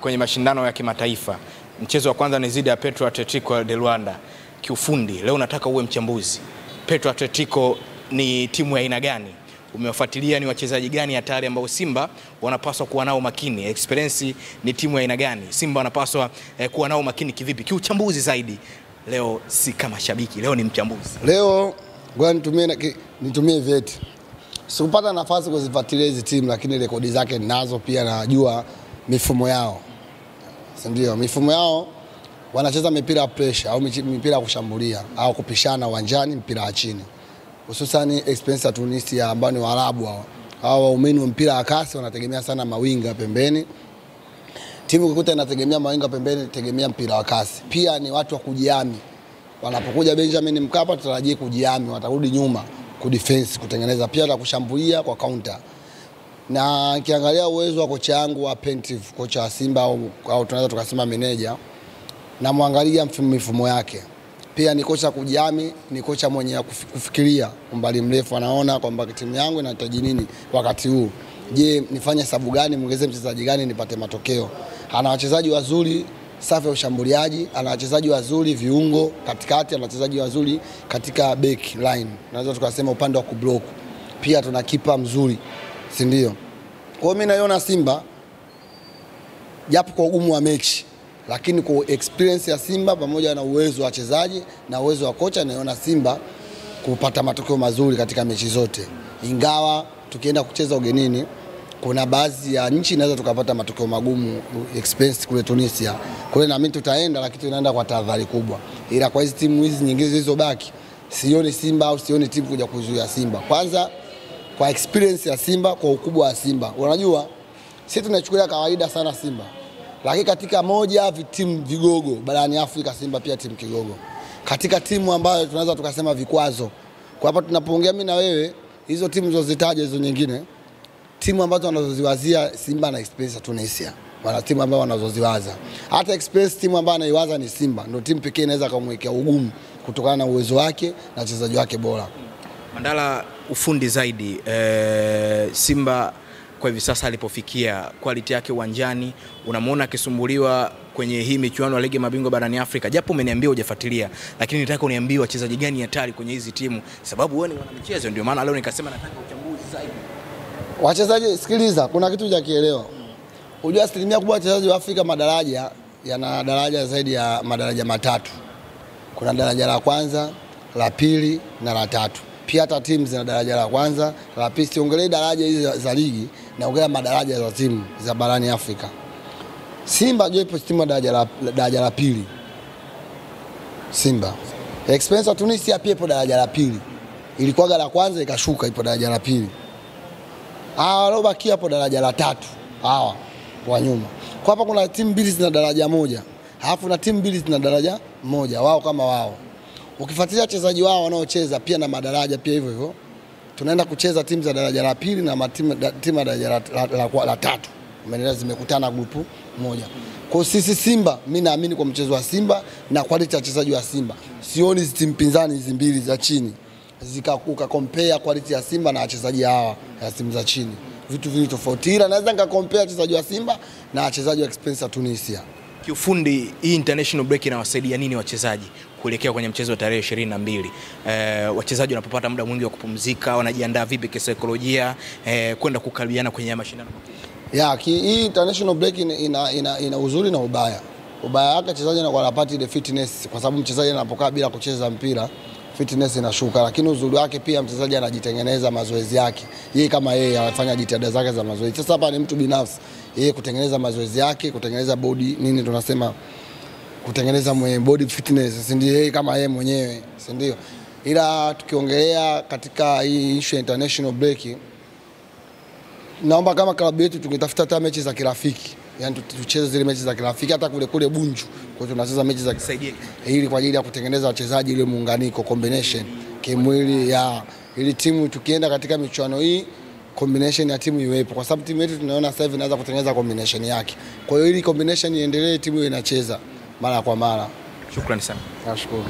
Kwenye mashindano ya kimataifa, mchezo wa kwanza ni dhidi ya Petro Atletico de Luanda. Kiufundi, leo nataka uwe mchambuzi. Petro Atletico ni timu ya aina gani? Umewafuatilia, ni wachezaji gani hatari ambao Simba wanapaswa kuwa nao makini? Experience ni timu ya aina gani? Simba wanapaswa kuwa nao makini kivipi? Kiuchambuzi zaidi. Leo si kama shabiki, leo ni mchambuzi. Leo ngoja nitumie vyeti. Sikupata nafasi kuzifuatilia hizi timu, lakini rekodi zake ninazo, pia najua mifumo yao. Ndio, mifumo yao wanacheza mipira ya pressure au mipira ya kushambulia au kupishana uwanjani, mpira wa chini. Hususan experience ya Tunisia ambao ni Waarabu hao. Hao waumini wa mpira wa kasi wanategemea sana mawinga pembeni. Timu kikuta inategemea mawinga pembeni, tegemea mpira wa kasi. Pia ni watu wa kujiami. Wanapokuja Benjamin Mkapa tutarajie kujiami, watarudi nyuma kudefense, kutengeneza pia na kushambulia kwa counter. Na kiangalia uwezo wa kocha yangu wa Pentive, kocha wa Simba au tunaweza tukasema manager, na muangalia mifumo yake. Pia ni kocha kujiami, ni kocha mwenye kufikiria umbali mrefu, anaona kwamba timu yangu inahitaji nini wakati huu. Je, nifanye sababu gani, muongeze mchezaji gani nipate matokeo. Ana wachezaji wazuri safu ya ushambuliaji, ana wachezaji wazuri viungo katikati, ana wachezaji wazuri katika back line. Naweza tukasema upande wa kublock. Pia tuna kipa mzuri, si ndio? Kwa hiyo mimi naiona Simba japo kwa ugumu wa mechi, lakini kwa experience ya Simba pamoja na uwezo wa wachezaji na uwezo wa kocha, naiona Simba kupata matokeo mazuri katika mechi zote. Ingawa tukienda kucheza ugenini, kuna baadhi ya nchi naweza tukapata matokeo magumu, experience kule Tunisia. Kule na mimi tutaenda, lakini tunaenda kwa tahadhari kubwa. Ila kwa hizi timu hizi nyingine zilizobaki, sioni Simba au sioni timu kuja kuzuia Simba. Kwanza kwa experience ya Simba, kwa ukubwa wa Simba. Unajua sisi tunachukulia kawaida sana Simba, lakini katika moja timu vigogo barani Afrika, Simba pia timu kigogo. Katika timu ambayo tunaweza tukasema vikwazo. Kwa hapa tunapoongea mimi na wewe, hizo timu zozitaja hizo nyingine, timu ambazo wanazoziwazia Simba na experience ya Tunisia. Wana timu ambazo wanazoziwaza. Hata experience timu ambayo anaiwaza ni Simba. Ndio timu pekee inaweza kumwekea ugumu kutokana na uwezo wake na wachezaji wake bora. Mandala, ufundi zaidi, Simba kwa hivi sasa alipofikia, quality yake uwanjani, unamuona akisumbuliwa kwenye hii michuano ya ligi mabingwa barani Afrika? Japo umeniambia hujafuatilia, lakini nataka uniambie wachezaji gani hatari kwenye hizi timu, sababu wewe ni mwanamichezo. Ndio maana leo nikasema nataka uchambuzi zaidi. Wachezaji, sikiliza, kuna kitu cha kielewa. Unajua asilimia kubwa wachezaji wa Afrika madaraja yana daraja zaidi ya madaraja matatu. Kuna daraja la kwanza, la pili na la tatu. Pia hata timu zina daraja la kwanza, la pili. Siongelee daraja hizi za ligi, naongelea madaraja za timu za barani Afrika. Simba ipo timu daraja la pili. Simba. Experience ya Tunisia pia ipo daraja la pili. Ilikuwa la kwanza ikashuka, ipo daraja la pili. Walobaki hapo daraja la tatu. Hawa wa nyuma. Kwa hapa kuna timu mbili zina daraja moja. Alafu na timu mbili zina daraja moja, wao kama wao. Ukifuatilia wachezaji wao wanaocheza pia na madaraja pia hivyo hivyo. Tunaenda kucheza timu za daraja la pili na timu ya daraja la tatu. Umeelewa, zimekutana grupu moja. Kwa sisi Simba, mimi naamini kwa mchezo wa Simba na quality ya wachezaji wa Simba, sioni hizi timu pinzani hizi mbili za chini zikakuka compare quality ya Simba na wachezaji hawa ya timu za chini. Vitu vingi tofauti. Ila naweza nikakompare wachezaji wa Simba na wachezaji wa experience ya Tunisia. Kiufundi, hii international break inawasaidia nini wachezaji kuelekea kwenye mchezo wa tarehe 22? Wachezaji wanapopata muda mwingi wa kupumzika, wanajiandaa vipi kisaikolojia kwenda kukabiliana kwenye mashindano makubwa? Hii international break ina uzuri na ubaya. Ubaya wake wachezaji wanapata ile fitness, kwa sababu mchezaji anapokaa bila kucheza mpira fitness inashuka, lakini uzuri wake pia mchezaji anajitengeneza mazoezi yake. Yeye kama yeye anafanya jitihada zake za mazoezi. Sasa hapa ni mtu binafsi, yeye kutengeneza mazoezi yake, kutengeneza body nini tunasema, kutengeneza body fitness, si ndio? Yeye kama yeye mwenyewe, si ndio? Ila tukiongelea katika hii issue international break, naomba kama klabu yetu tungetafuta hata mechi za kirafiki. Yaani tucheze zile mechi za kirafiki hata kule Bunju. Kwa hiyo tunacheza mechi za kusaidia ili kwa ajili ya kutengeneza wachezaji, ile muunganiko, combination kimwili ili timu tukienda katika michuano hii combination ya timu iwepo, kwa sababu timu yetu tunaona sasa hivi inaanza kutengeneza combination yake. Kwa hiyo ili combination iendelee, timu inacheza mara kwa mara. Shukrani sana. Nashukuru.